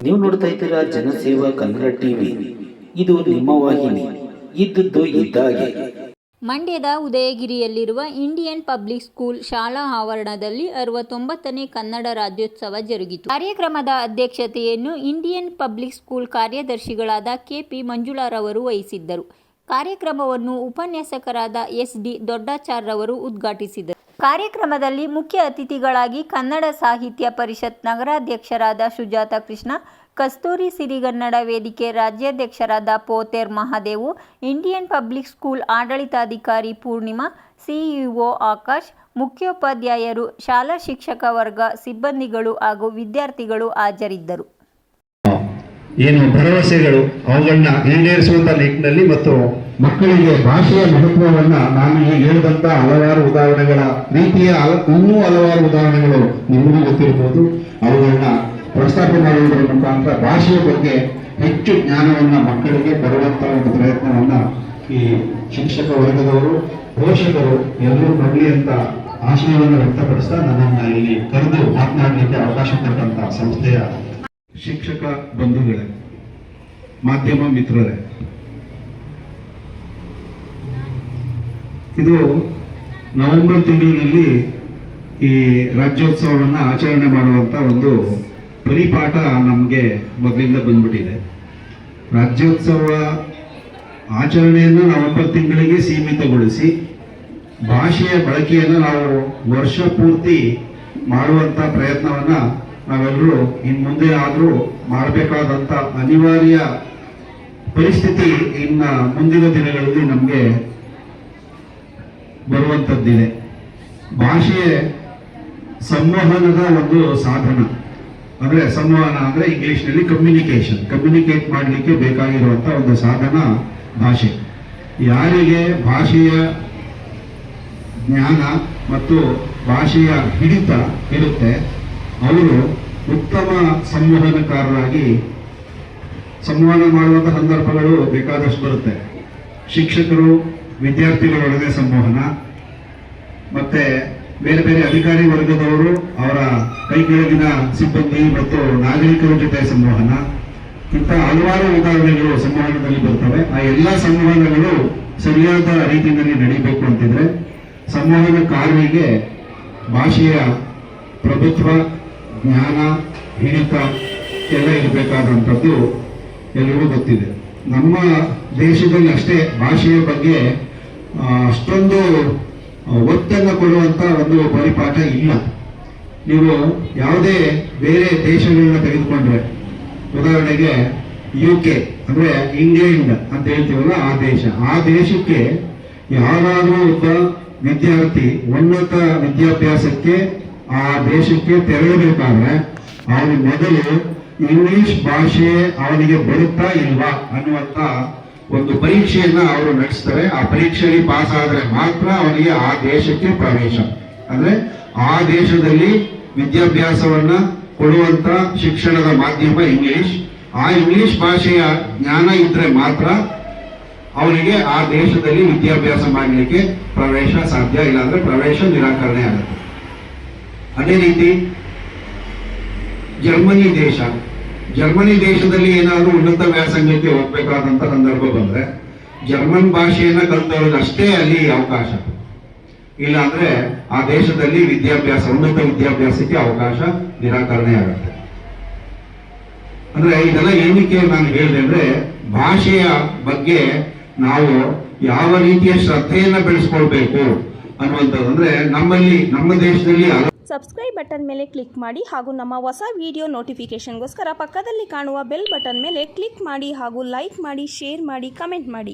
ನೀವು ನೋಡ್ತಾ ಇದ್ದೀರಾ ಜನಸೇವಾ ಕನ್ನಡ ಟಿವಿ. ಇದು ನಿಮ್ಮ ವಾಹಿನಿ. ಇದ್ದದ್ದು ಇದ್ದಾಗೆ. ಮಂಡ್ಯದ ಉದಯಗಿರಿಯಲ್ಲಿರುವ ಇಂಡಿಯನ್ ಪಬ್ಲಿಕ್ ಸ್ಕೂಲ್ ಶಾಲಾ ಆವರಣದಲ್ಲಿ 69ನೇ ಕನ್ನಡ ರಾಜ್ಯೋತ್ಸವ ಜರುಗಿತು. ಕಾರ್ಯಕ್ರಮದ ಅಧ್ಯಕ್ಷತೆಯನ್ನು ಇಂಡಿಯನ್ ಪಬ್ಲಿಕ್ ಸ್ಕೂಲ್ ಕಾರ್ಯದರ್ಶಿಗಳಾದ ಕೆಪಿ ಮಂಜುಳಾರವರು ವಹಿಸಿದ್ದರು. ಕಾರ್ಯಕ್ರಮವನ್ನು ಉಪನ್ಯಾಸಕರಾದ ಎಸ್.ಡಿ. ದೊಡ್ಡಾಚಾರ್ರವರು ಉದ್ಘಾಟಿಸಿದರು. ಕಾರ್ಯಕ್ರಮದಲ್ಲಿ ಮುಖ್ಯ ಅತಿಥಿಗಳಾಗಿ ಕನ್ನಡ ಸಾಹಿತ್ಯ ಪರಿಷತ್ ನಗರಾಧ್ಯಕ್ಷರಾದ ಸುಜಾತ ಕೃಷ್ಣ, ಕಸ್ತೂರಿ ಸಿರಿಗನ್ನಡ ವೇದಿಕೆ ರಾಜ್ಯಾಧ್ಯಕ್ಷರಾದ ಪೋತೇರ್ ಮಹಾದೇವು, ಇಂಡಿಯನ್ ಪಬ್ಲಿಕ್ ಸ್ಕೂಲ್ ಆಡಳಿತಾಧಿಕಾರಿ ಪೂರ್ಣಿಮಾ, ಸಿಇಒ ಆಕಾಶ್, ಮುಖ್ಯೋಪಾಧ್ಯಾಯರು, ಶಾಲಾ ಶಿಕ್ಷಕ ವರ್ಗ, ಸಿಬ್ಬಂದಿಗಳು ಹಾಗೂ ವಿದ್ಯಾರ್ಥಿಗಳು ಹಾಜರಿದ್ದರು. ಏನು ಭರವಸೆಗಳು ಅವುಗಳನ್ನ ಈಡೇರಿಸುವಂತ ನಿಟ್ಟಿನಲ್ಲಿ ಮತ್ತು ಮಕ್ಕಳಿಗೆ ಭಾಷೆಯ ಮಹತ್ವವನ್ನ ನಾನು ಈಗ ಹೇಳಿದಂತ ಹಲವಾರು ಉದಾಹರಣೆಗಳ ರೀತಿಯ ಇನ್ನೂ ಹಲವಾರು ಉದಾಹರಣೆಗಳು ನಿಮಗೂ ಗೊತ್ತಿರಬಹುದು. ಅವುಗಳನ್ನ ಪ್ರಸ್ತಾಪ ಮಾಡುವುದರ ಮುಖಾಂತರ ಭಾಷೆಯ ಬಗ್ಗೆ ಹೆಚ್ಚು ಜ್ಞಾನವನ್ನ ಮಕ್ಕಳಿಗೆ ಬರುವಂತ ಒಂದು ಪ್ರಯತ್ನವನ್ನ ಈ ಶಿಕ್ಷಕ ವರ್ಗದವರು, ಪೋಷಕರು ಎಲ್ಲರೂ ಮಾಡಲಿ ಅಂತ ಆಶಯವನ್ನು ವ್ಯಕ್ತಪಡಿಸ್ತಾ ನನ್ನನ್ನ ಇಲ್ಲಿ ಕರೆದು ಮಾತನಾಡಲಿಕ್ಕೆ ಅವಕಾಶ ಕೊಟ್ಟಂತ ಸಂಸ್ಥೆಯ ಶಿಕ್ಷಕ ಬಂಧುಗಳೇ, ಮಾಧ್ಯಮ ಮಿತ್ರರೇ, ಇದು ನವೆಂಬರ್ ತಿಂಗಳಿನಲ್ಲಿ ಈ ರಾಜ್ಯೋತ್ಸವವನ್ನು ಆಚರಣೆ ಮಾಡುವಂತ ಒಂದು ಪರಿಪಾಠ ನಮಗೆ ಮೊದಲಿಂದ ಬಂದ್ಬಿಟ್ಟಿದೆ. ರಾಜ್ಯೋತ್ಸವ ಆಚರಣೆಯನ್ನು ನವೆಂಬರ್ ತಿಂಗಳಿಗೆ ಸೀಮಿತಗೊಳಿಸಿ ಭಾಷೆಯ ಬಳಕೆಯನ್ನು ನಾವು ವರ್ಷ ಪೂರ್ತಿ ಮಾಡುವಂತ ಪ್ರಯತ್ನವನ್ನ ನಾವೆಲ್ಲರೂ ಇನ್ನು ಮುಂದೆ ಆದರೂ ಮಾಡಬೇಕಾದಂತ ಅನಿವಾರ್ಯ ಪರಿಸ್ಥಿತಿ ಇನ್ನ ಮುಂದಿನ ದಿನಗಳಲ್ಲಿ ನಮಗೆ ಬರುವಂತದ್ದಿದೆ. ಭಾಷೆ ಸಂವಹನದ ಒಂದು ಸಾಧನ. ಅಂದ್ರೆ ಸಂವಹನ ಅಂದ್ರೆ ಇಂಗ್ಲಿಷ್ನಲ್ಲಿ ಕಮ್ಯುನಿಕೇಟ್ ಮಾಡಲಿಕ್ಕೆ ಬೇಕಾಗಿರುವಂತ ಒಂದು ಸಾಧನ ಭಾಷೆ. ಯಾರಿಗೆ ಭಾಷೆಯ ಜ್ಞಾನ ಮತ್ತು ಭಾಷೆಯ ಹಿಡಿತ ಇರುತ್ತೆ ಅವರು ಉತ್ತಮ ಸಂವಹನಕಾರರಾಗಿ ಸಂವಹನ ಮಾಡುವಂಥ ಸಂದರ್ಭಗಳು ಬೇಕಾದಷ್ಟು ಬರುತ್ತೆ. ಶಿಕ್ಷಕರು ವಿದ್ಯಾರ್ಥಿಗಳೊಡನೆ ಸಂವಹನ, ಮತ್ತೆ ಬೇರೆ ಬೇರೆ ಅಧಿಕಾರಿ ವರ್ಗದವರು ಅವರ ಕೈಕೆಳಗಿನ ಸಿಬ್ಬಂದಿ ಮತ್ತು ನಾಗರಿಕರ ಜೊತೆ ಸಂವಹನ, ಇಂಥ ಹಲವಾರು ಉದಾಹರಣೆಗಳು ಸಂವಹನದಲ್ಲಿ ಬರ್ತವೆ. ಆ ಎಲ್ಲ ಸಂವಹನಗಳು ಸರಿಯಾದ ರೀತಿಯಲ್ಲಿ ನಡೀಬೇಕು ಅಂತಿದ್ರೆ ಸಂವಹನಕಾರರಿಗೆ ಭಾಷೆಯ ಪ್ರಭುತ್ವ, ಜ್ಞಾನ, ಹಿಡಿತ ಎಲ್ಲ ಇರಬೇಕಾದಂಥದ್ದು ಎಲ್ಲರಿಗೂ ಗೊತ್ತಿದೆ. ನಮ್ಮ ದೇಶದಲ್ಲಿ ಅಷ್ಟೇ ಭಾಷೆಯ ಬಗ್ಗೆ ಅಷ್ಟೊಂದು ಒತ್ತನ್ನು ಕೊಡುವಂತ ಒಂದು ಪರಿಪಾಠ ಇಲ್ಲ. ನೀವು ಯಾವುದೇ ಬೇರೆ ದೇಶಗಳನ್ನ ತೆಗೆದುಕೊಂಡ್ರೆ, ಉದಾಹರಣೆಗೆ UK ಅಂದ್ರೆ ಇಂಗ್ಲೆಂಡ್ ಅಂತ ಹೇಳ್ತೀವಲ್ಲ, ಆ ದೇಶಕ್ಕೆ ಯಾರಾದರೂ ಒಬ್ಬ ವಿದ್ಯಾರ್ಥಿ ಉನ್ನತ ವಿದ್ಯಾಭ್ಯಾಸಕ್ಕೆ ಆ ದೇಶಕ್ಕೆ ತೆರಳಬೇಕಾದ್ರೆ ಅವನು ಮೊದಲು ಇಂಗ್ಲಿಷ್ ಭಾಷೆ ಅವನಿಗೆ ಬರುತ್ತಾ ಇಲ್ವಾ ಅನ್ನುವಂತ ಒಂದು ಪರೀಕ್ಷೆಯನ್ನ ಅವರು ನಡೆಸ್ತಾರೆ. ಆ ಪರೀಕ್ಷೆಯಲ್ಲಿ ಪಾಸ್ ಆದ್ರೆ ಮಾತ್ರ ಅವನಿಗೆ ಆ ದೇಶಕ್ಕೆ ಪ್ರವೇಶ. ಅಂದ್ರೆ ಆ ದೇಶದಲ್ಲಿ ವಿದ್ಯಾಭ್ಯಾಸವನ್ನ ಕೊಡುವಂತ ಶಿಕ್ಷಣದ ಮಾಧ್ಯಮ ಇಂಗ್ಲಿಷ್. ಆ ಇಂಗ್ಲಿಷ್ ಭಾಷೆಯ ಜ್ಞಾನ ಇದ್ರೆ ಮಾತ್ರ ಅವನಿಗೆ ಆ ದೇಶದಲ್ಲಿ ವಿದ್ಯಾಭ್ಯಾಸ ಮಾಡಲಿಕ್ಕೆ ಪ್ರವೇಶ ಸಾಧ್ಯ. ಇಲ್ಲಾಂದ್ರೆ ಪ್ರವೇಶ ನಿರಾಕರಣೆ ಆಗುತ್ತೆ. ಅದೇ ರೀತಿ ಜರ್ಮನಿ ದೇಶದಲ್ಲಿ ಏನಾದರೂ ಉನ್ನತ ವ್ಯಾಸಂಗಕ್ಕೆ ಹೋಗ್ಬೇಕಾದಂತ ಸಂದರ್ಭ ಬಂದ್ರೆ ಜರ್ಮನ್ ಭಾಷೆಯನ್ನ ಕಲಿತವ್ರಿಗೆ ಅಷ್ಟೇ ಅಲ್ಲಿ ಅವಕಾಶ. ಇಲ್ಲ ಅಂದ್ರೆ ಆ ದೇಶದಲ್ಲಿ ಉನ್ನತ ವಿದ್ಯಾಭ್ಯಾಸಕ್ಕೆ ಅವಕಾಶ ನಿರಾಕರಣೆ ಆಗುತ್ತೆ. ಅಂದ್ರೆ ಇದೆಲ್ಲ ಏನಕ್ಕೆ ನಾನು ಹೇಳಿದೆ ಅಂದ್ರೆ ಭಾಷೆಯ ಬಗ್ಗೆ ನಾವು ಯಾವ ರೀತಿಯ ಶ್ರದ್ಧೆಯನ್ನ ಬೆಳೆಸ್ಕೊಳ್ಬೇಕು ಅನ್ನುವಂಥದ್ದು. ಅಂದ್ರೆ ನಮ್ಮ ದೇಶದಲ್ಲಿ ಸಬ್ಸ್ಕ್ರೈಬ್ ಬಟನ್ ಮೇಲೆ ಕ್ಲಿಕ್ ಮಾಡಿ ಹಾಗೂ ನಮ್ಮ ಹೊಸ ವಿಡಿಯೋ ನೋಟಿಫಿಕೇಷನ್ಗೋಸ್ಕರ ಪಕ್ಕದಲ್ಲಿ ಕಾಣುವ ಬೆಲ್ ಬಟನ್ ಮೇಲೆ ಕ್ಲಿಕ್ ಮಾಡಿ ಹಾಗೂ ಲೈಕ್ ಮಾಡಿ, ಶೇರ್ ಮಾಡಿ, ಕಮೆಂಟ್ ಮಾಡಿ.